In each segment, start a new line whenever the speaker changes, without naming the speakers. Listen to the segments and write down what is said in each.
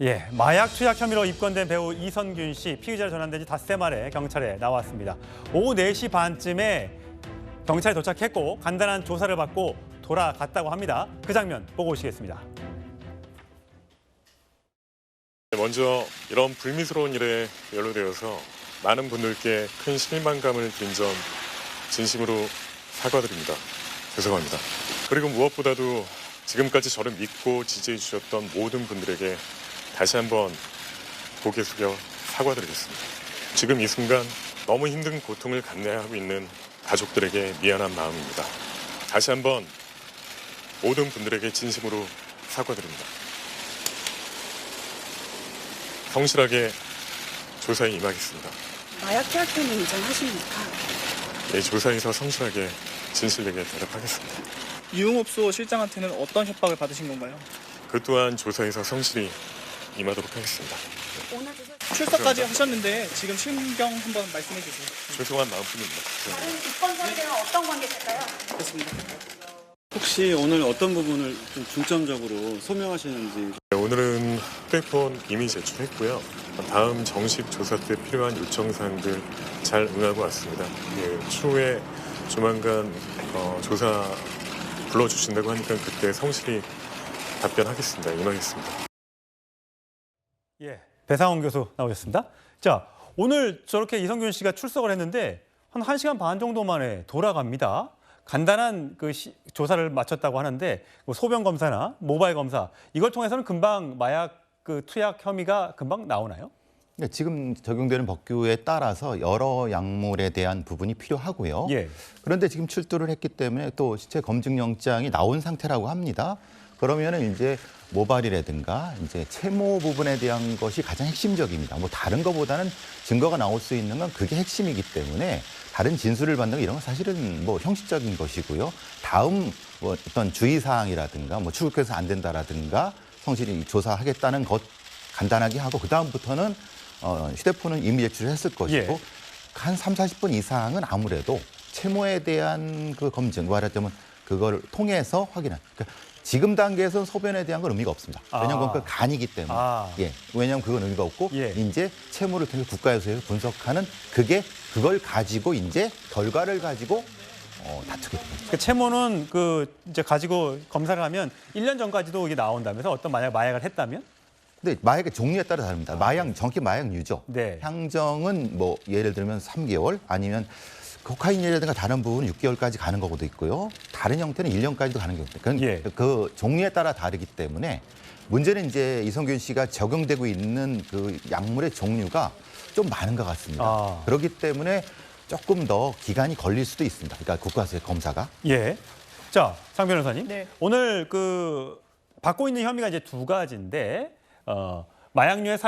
예, 마약 투약 혐의로 입건된 배우 이선균 씨 피의자로 전환된 지 닷새 만에 경찰에 나왔습니다. 오후 4시 반쯤에 경찰에 도착했고 간단한 조사를 받고 돌아갔다고 합니다. 그 장면 보고 오시겠습니다.
먼저 이런 불미스러운 일에 연루되어서 많은 분들께 큰 실망감을 드린 점 진심으로 사과드립니다. 죄송합니다. 그리고 무엇보다도 지금까지 저를 믿고 지지해 주셨던 모든 분들에게 다시 한번 고개 숙여 사과드리겠습니다. 지금 이 순간 너무 힘든 고통을 감내하고 있는 가족들에게 미안한 마음입니다. 다시 한번 모든 분들에게 진심으로 사과드립니다. 성실하게 조사에 임하겠습니다.
마약 투약 혐의 인정하십니까?
네, 조사에서 성실하게 진실되게 대답하겠습니다.
유흥업소 실장한테는 어떤 협박을 받으신 건가요?
그 또한 조사에서 성실히 임하도록 하겠습니다.
오늘 주실
출석까지 하셨는데 지금 심경 한번 말씀해 주세요.
죄송한 마음뿐입니다.
다른 입건 서류랑 어떤 관계실까요?
됐습니다.
혹시 오늘 어떤 부분을 좀 중점적으로 소명하시는지.
오늘은 휴대폰 이미 제출했고요. 다음 정식 조사 때 필요한 요청사항들 잘 응하고 왔습니다. 추후에 조만간 조사 불러주신다고 하니까 그때 성실히 답변하겠습니다. 임하겠습니다.
예, 배상원 교수 나오셨습니다. 자, 오늘 저렇게 이선균 씨가 출석을 했는데 한 1시간 반 정도 만에 돌아갑니다. 간단한 조사를 마쳤다고 하는데 소변 검사나 모바일 검사 이걸 통해서는 금방 마약 투약 혐의가 금방 나오나요?
네, 지금 적용되는 법규에 따라서 여러 약물에 대한 부분이 필요하고요.
예.
그런데 지금 출두를 했기 때문에 또 시체 검증 영장이 나온 상태라고 합니다. 그러면은 이제 모발이라든가 이제 채모 부분에 대한 것이 가장 핵심적입니다. 뭐 다른 것보다는 증거가 나올 수 있는 건 그게 핵심이기 때문에 다른 진술을 받는 거 이런 건 사실은 뭐 형식적인 것이고요. 다음 뭐 어떤 주의사항이라든가 뭐 출국해서 안 된다라든가 성실히 조사하겠다는 것 간단하게 하고 그 다음부터는 휴대폰은 이미 제출했을 것이고
예.
한 3, 40분 이상은 아무래도 채모에 대한 그 검증, 말하자면 그걸 통해서 확인한. 그러니까 지금 단계에서는 소변에 대한 건 의미가 없습니다. 왜냐하면 그건 그 간이기 때문에. 예, 왜냐하면 그건 의미가 없고
예.
이제 채모를 통해서 국가에서 분석하는 그걸 가지고 이제 결과를 가지고 다투게 됩니다.
그 채모는 이제 가지고 검사를 하면 1년 전까지도 이게 나온다면서 어떤 마약을 했다면?
근데 마약의 종류에 따라 다릅니다. 정확히 마약류죠.
네.
향정은 뭐 예를 들면 3개월 아니면 코카인이라든가 다른 부분은 6개월까지 가는 경우도 있고요. 다른 형태는 1년까지도 가는 경우도 있고요.
예.
그 종류에 따라 다르기 때문에 문제는 이제 이선균 씨가 적용되고 있는 그 약물의 종류가 좀 많은 것 같습니다. 그렇기 때문에 조금 더 기간이 걸릴 수도 있습니다. 그러니까 국가에서의 검사가.
예. 자, 상 변호사님.
네.
오늘 받고 있는 혐의가 이제 두 가지인데 마약류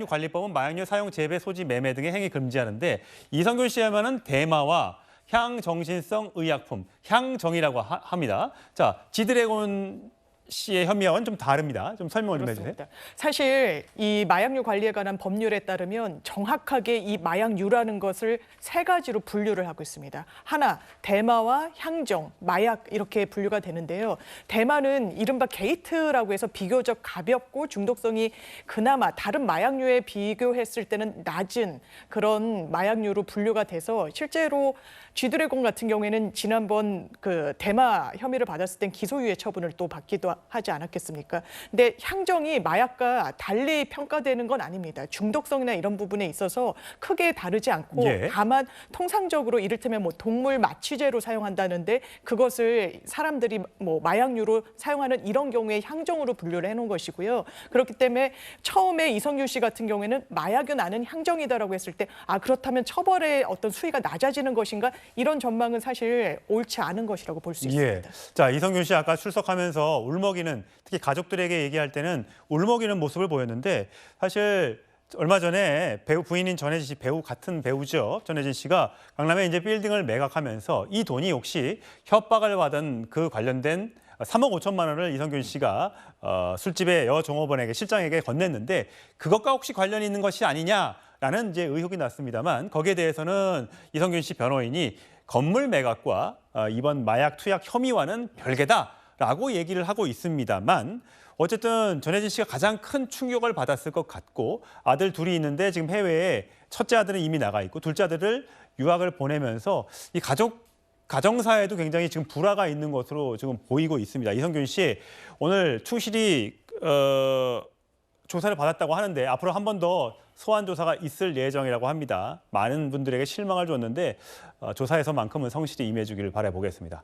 관리법은 마약류 사용, 재배, 소지, 매매 등의 행위 금지하는데 이선균 씨에만은 대마와 향정신성 의약품, 향정이라고 합니다. 자, 지드래곤 씨의 혐의와는 좀 다릅니다. 좀 설명을 좀 해주세요.
사실 이 마약류 관리에 관한 법률에 따르면 정확하게 이 마약류라는 것을 세 가지로 분류를 하고 있습니다. 하나, 대마와 향정, 마약 이렇게 분류가 되는데요. 대마는 이른바 게이트라고 해서 비교적 가볍고 중독성이 그나마 다른 마약류에 비교했을 때는 낮은 그런 마약류로 분류가 돼서 실제로 쥐드래곤 같은 경우에는 지난번 대마 혐의를 받았을 땐 기소유예 처분을 또 받기도 하지 않았겠습니까? 근데 향정이 마약과 달리 평가되는 건 아닙니다. 중독성이나 이런 부분에 있어서 크게 다르지 않고
예.
다만 통상적으로 이를테면 뭐 동물 마취제로 사용한다는데 그것을 사람들이 뭐 마약류로 사용하는 이런 경우에 향정으로 분류를 해놓은 것이고요. 그렇기 때문에 처음에 이선균 씨 같은 경우에는 마약은 아는 향정이다라고 했을 때 그렇다면 처벌의 어떤 수위가 낮아지는 것인가? 이런 전망은 사실 옳지 않은 것이라고 볼 수 있습니다.
예. 자, 이선균 씨 아까 출석하면서 울먹이는, 특히 가족들에게 얘기할 때는 울먹이는 모습을 보였는데 사실 얼마 전에 부인인 전혜진 씨, 같은 배우죠. 전혜진 씨가 강남에 이제 빌딩을 매각하면서 이 돈이 혹시 협박을 받은 그 관련된 3억 5천만 원을 이선균 씨가 술집의 여종업원에게 실장에게 건넸는데 그것과 혹시 관련이 있는 것이 아니냐라는 이제 의혹이 났습니다만 거기에 대해서는 이선균 씨 변호인이 건물 매각과 이번 마약 투약 혐의와는 별개다. 라고 얘기를 하고 있습니다만 어쨌든 전혜진 씨가 가장 큰 충격을 받았을 것 같고 아들 둘이 있는데 지금 해외에 첫째 아들은 이미 나가 있고 둘째 아들을 유학을 보내면서 이 가정사에도 굉장히 지금 불화가 있는 것으로 지금 보이고 있습니다. 이성균 씨 오늘 충실히 조사를 받았다고 하는데 앞으로 한 번 더 소환 조사가 있을 예정이라고 합니다. 많은 분들에게 실망을 줬는데 조사에서만큼은 성실히 임해주기를 바라보겠습니다.